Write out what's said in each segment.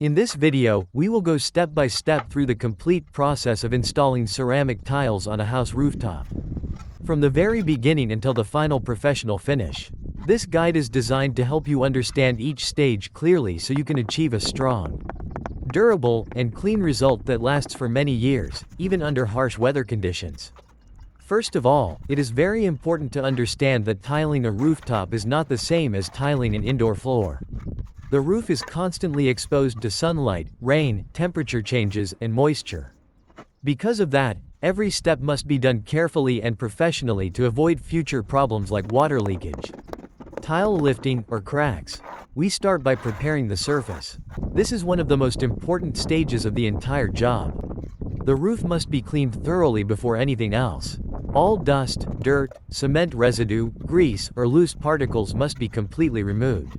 In this video, we will go step by step through the complete process of installing ceramic tiles on a house rooftop. From the very beginning until the final professional finish. This guide is designed to help you understand each stage clearly so you can achieve a strong, durable, and clean result that lasts for many years, even under harsh weather conditions. First of all, it is very important to understand that tiling a rooftop is not the same as tiling an indoor floor. The roof is constantly exposed to sunlight, rain, temperature changes, and moisture. Because of that, every step must be done carefully and professionally to avoid future problems like water leakage, tile lifting, or cracks. We start by preparing the surface. This is one of the most important stages of the entire job. The roof must be cleaned thoroughly before anything else. All dust, dirt, cement residue, grease, or loose particles must be completely removed.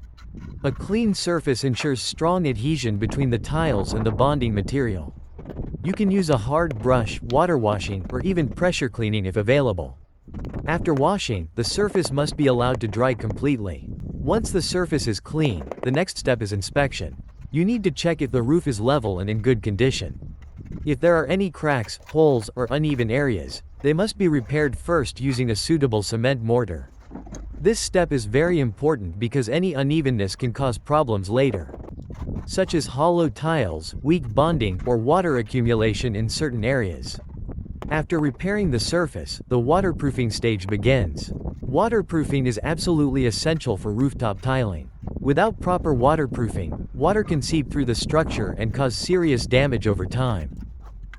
A clean surface ensures strong adhesion between the tiles and the bonding material. You can use a hard brush, water washing, or even pressure cleaning if available. After washing, the surface must be allowed to dry completely. Once the surface is clean, the next step is inspection. You need to check if the roof is level and in good condition. If there are any cracks, holes, or uneven areas, they must be repaired first using a suitable cement mortar. This step is very important because any unevenness can cause problems later, such as hollow tiles, weak bonding, or water accumulation in certain areas. After repairing the surface, the waterproofing stage begins. Waterproofing is absolutely essential for rooftop tiling. Without proper waterproofing, water can seep through the structure and cause serious damage over time.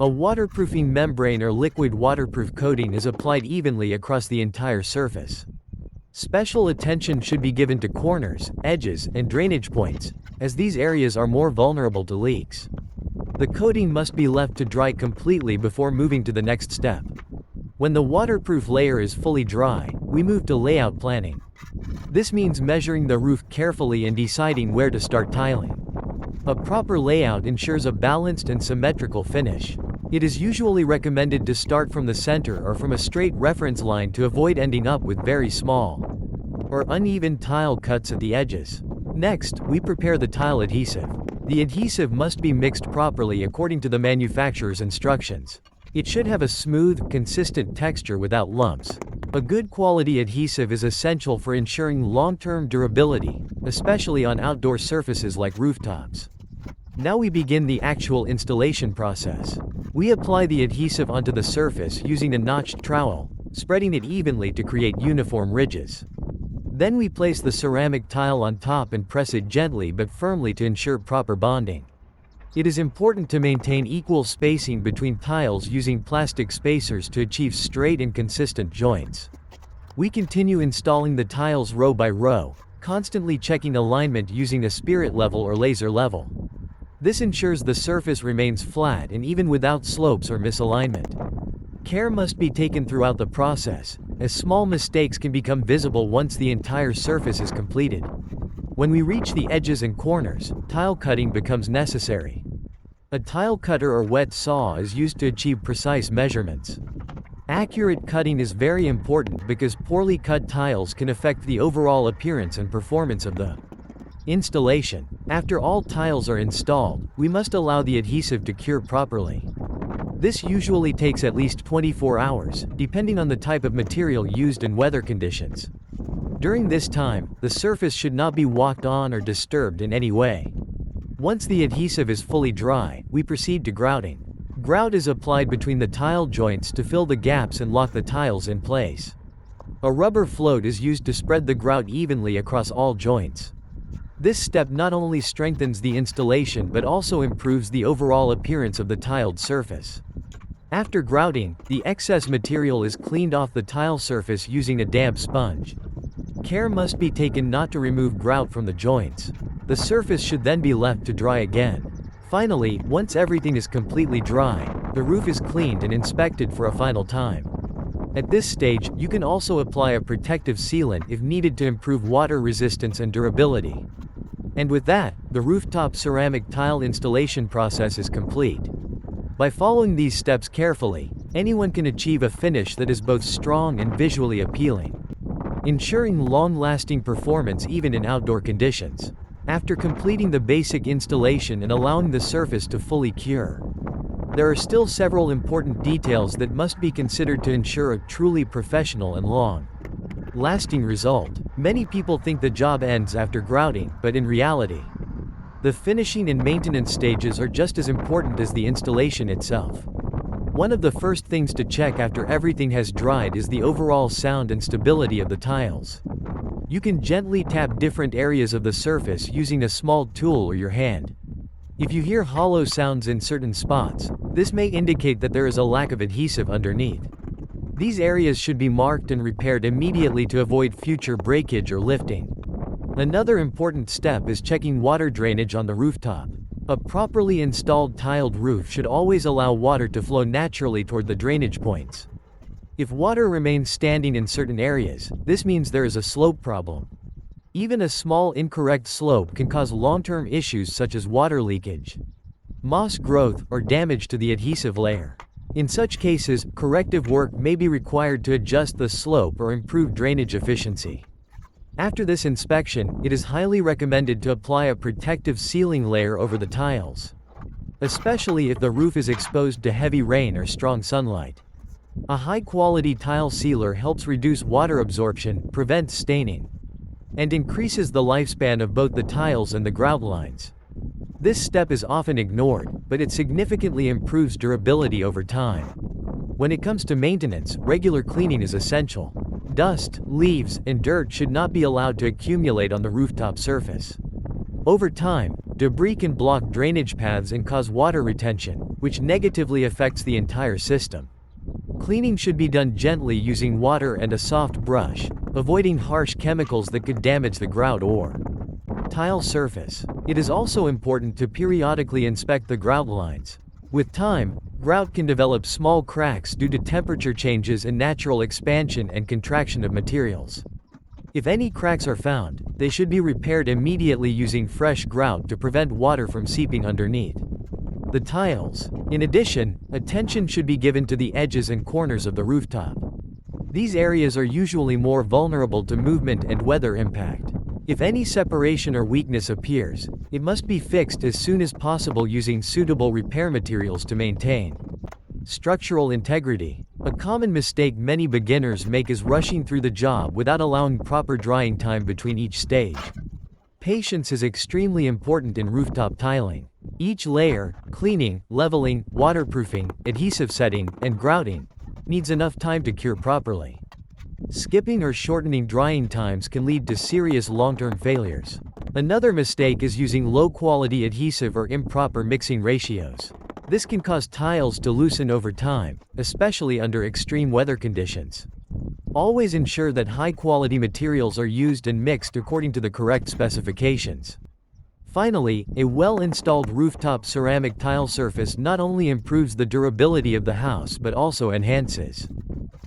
A waterproofing membrane or liquid waterproof coating is applied evenly across the entire surface. Special attention should be given to corners, edges, and drainage points, as these areas are more vulnerable to leaks. The coating must be left to dry completely before moving to the next step. When the waterproof layer is fully dry, we move to layout planning. This means measuring the roof carefully and deciding where to start tiling. A proper layout ensures a balanced and symmetrical finish. It is usually recommended to start from the center or from a straight reference line to avoid ending up with very small or uneven tile cuts at the edges. Next, we prepare the tile adhesive. The adhesive must be mixed properly according to the manufacturer's instructions. It should have a smooth, consistent texture without lumps. A good quality adhesive is essential for ensuring long-term durability, especially on outdoor surfaces like rooftops. Now we begin the actual installation process. We apply the adhesive onto the surface using a notched trowel, spreading it evenly to create uniform ridges. Then we place the ceramic tile on top and press it gently but firmly to ensure proper bonding. It is important to maintain equal spacing between tiles using plastic spacers to achieve straight and consistent joints. We continue installing the tiles row by row, constantly checking alignment using a spirit level or laser level. This ensures the surface remains flat and even without slopes or misalignment. Care must be taken throughout the process, as small mistakes can become visible once the entire surface is completed. When we reach the edges and corners, tile cutting becomes necessary. A tile cutter or wet saw is used to achieve precise measurements. Accurate cutting is very important because poorly cut tiles can affect the overall appearance and performance of the installation. After all tiles are installed, we must allow the adhesive to cure properly. This usually takes at least 24 hours, depending on the type of material used and weather conditions. During this time, the surface should not be walked on or disturbed in any way. Once the adhesive is fully dry, we proceed to grouting. Grout is applied between the tile joints to fill the gaps and lock the tiles in place. A rubber float is used to spread the grout evenly across all joints. This step not only strengthens the installation but also improves the overall appearance of the tiled surface. After grouting, the excess material is cleaned off the tile surface using a damp sponge. Care must be taken not to remove grout from the joints. The surface should then be left to dry again. Finally, once everything is completely dry, the roof is cleaned and inspected for a final time. At this stage, you can also apply a protective sealant if needed to improve water resistance and durability. And with that, the rooftop ceramic tile installation process is complete. By following these steps carefully, anyone can achieve a finish that is both strong and visually appealing, ensuring long-lasting performance even in outdoor conditions. After completing the basic installation and allowing the surface to fully cure, there are still several important details that must be considered to ensure a truly professional and long-lasting result. Many people think the job ends after grouting, but in reality, the finishing and maintenance stages are just as important as the installation itself. One of the first things to check after everything has dried is the overall sound and stability of the tiles. You can gently tap different areas of the surface using a small tool or your hand. If you hear hollow sounds in certain spots, this may indicate that there is a lack of adhesive underneath. These areas should be marked and repaired immediately to avoid future breakage or lifting. Another important step is checking water drainage on the rooftop. A properly installed tiled roof should always allow water to flow naturally toward the drainage points. If water remains standing in certain areas, this means there is a slope problem. Even a small incorrect slope can cause long-term issues such as water leakage, moss growth, or damage to the adhesive layer. In such cases, corrective work may be required to adjust the slope or improve drainage efficiency. After this inspection, it is highly recommended to apply a protective sealing layer over the tiles, especially if the roof is exposed to heavy rain or strong sunlight. A high-quality tile sealer helps reduce water absorption, prevents staining, and increases the lifespan of both the tiles and the grout lines. This step is often ignored, but it significantly improves durability over time. When it comes to maintenance, regular cleaning is essential. Dust, leaves, and dirt should not be allowed to accumulate on the rooftop surface. Over time, debris can block drainage paths and cause water retention, which negatively affects the entire system. Cleaning should be done gently using water and a soft brush, avoiding harsh chemicals that could damage the grout or tile surface. It is also important to periodically inspect the grout lines. With time, grout can develop small cracks due to temperature changes and natural expansion and contraction of materials. If any cracks are found, they should be repaired immediately using fresh grout to prevent water from seeping underneath the tiles. In addition, attention should be given to the edges and corners of the rooftop. These areas are usually more vulnerable to movement and weather impact. If any separation or weakness appears, it must be fixed as soon as possible using suitable repair materials to maintain structural integrity. A common mistake many beginners make is rushing through the job without allowing proper drying time between each stage. Patience is extremely important in rooftop tiling. Each layer, cleaning, leveling, waterproofing, adhesive setting, and grouting, needs enough time to cure properly. Skipping or shortening drying times can lead to serious long-term failures. Another mistake is using low-quality adhesive or improper mixing ratios. This can cause tiles to loosen over time, especially under extreme weather conditions. Always ensure that high-quality materials are used and mixed according to the correct specifications. Finally, a well-installed rooftop ceramic tile surface not only improves the durability of the house but also enhances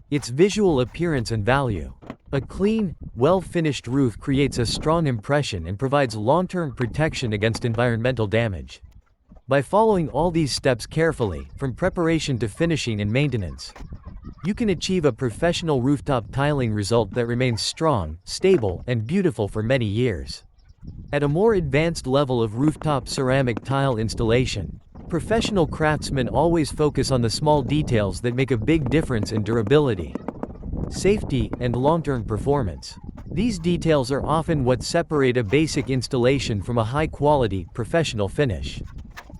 its visual appearance and value. A clean, well-finished roof creates a strong impression and provides long-term protection against environmental damage. By following all these steps carefully, from preparation to finishing and maintenance, you can achieve a professional rooftop tiling result that remains strong, stable, and beautiful for many years. At a more advanced level of rooftop ceramic tile installation, professional craftsmen always focus on the small details that make a big difference in durability, safety, and long-term performance. These details are often what separate a basic installation from a high-quality, professional finish.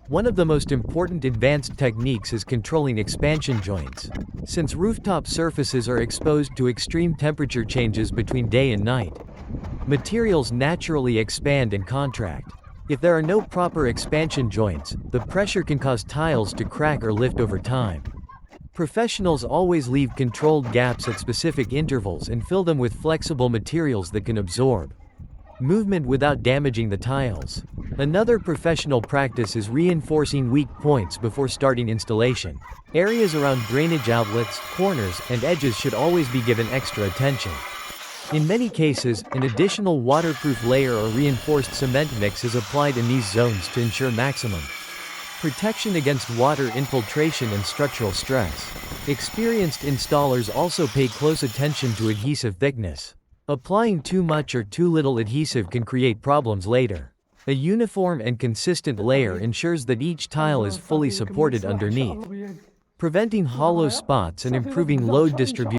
One of the most important advanced techniques is controlling expansion joints. Since rooftop surfaces are exposed to extreme temperature changes between day and night, materials naturally expand and contract. If there are no proper expansion joints, the pressure can cause tiles to crack or lift over time. Professionals always leave controlled gaps at specific intervals and fill them with flexible materials that can absorb movement without damaging the tiles. Another professional practice is reinforcing weak points before starting installation. Areas around drainage outlets, corners, and edges should always be given extra attention. In many cases, an additional waterproof layer or reinforced cement mix is applied in these zones to ensure maximum protection against water infiltration and structural stress. Experienced installers also pay close attention to adhesive thickness. Applying too much or too little adhesive can create problems later. A uniform and consistent layer ensures that each tile is fully supported underneath, preventing hollow spots and improving load distribution.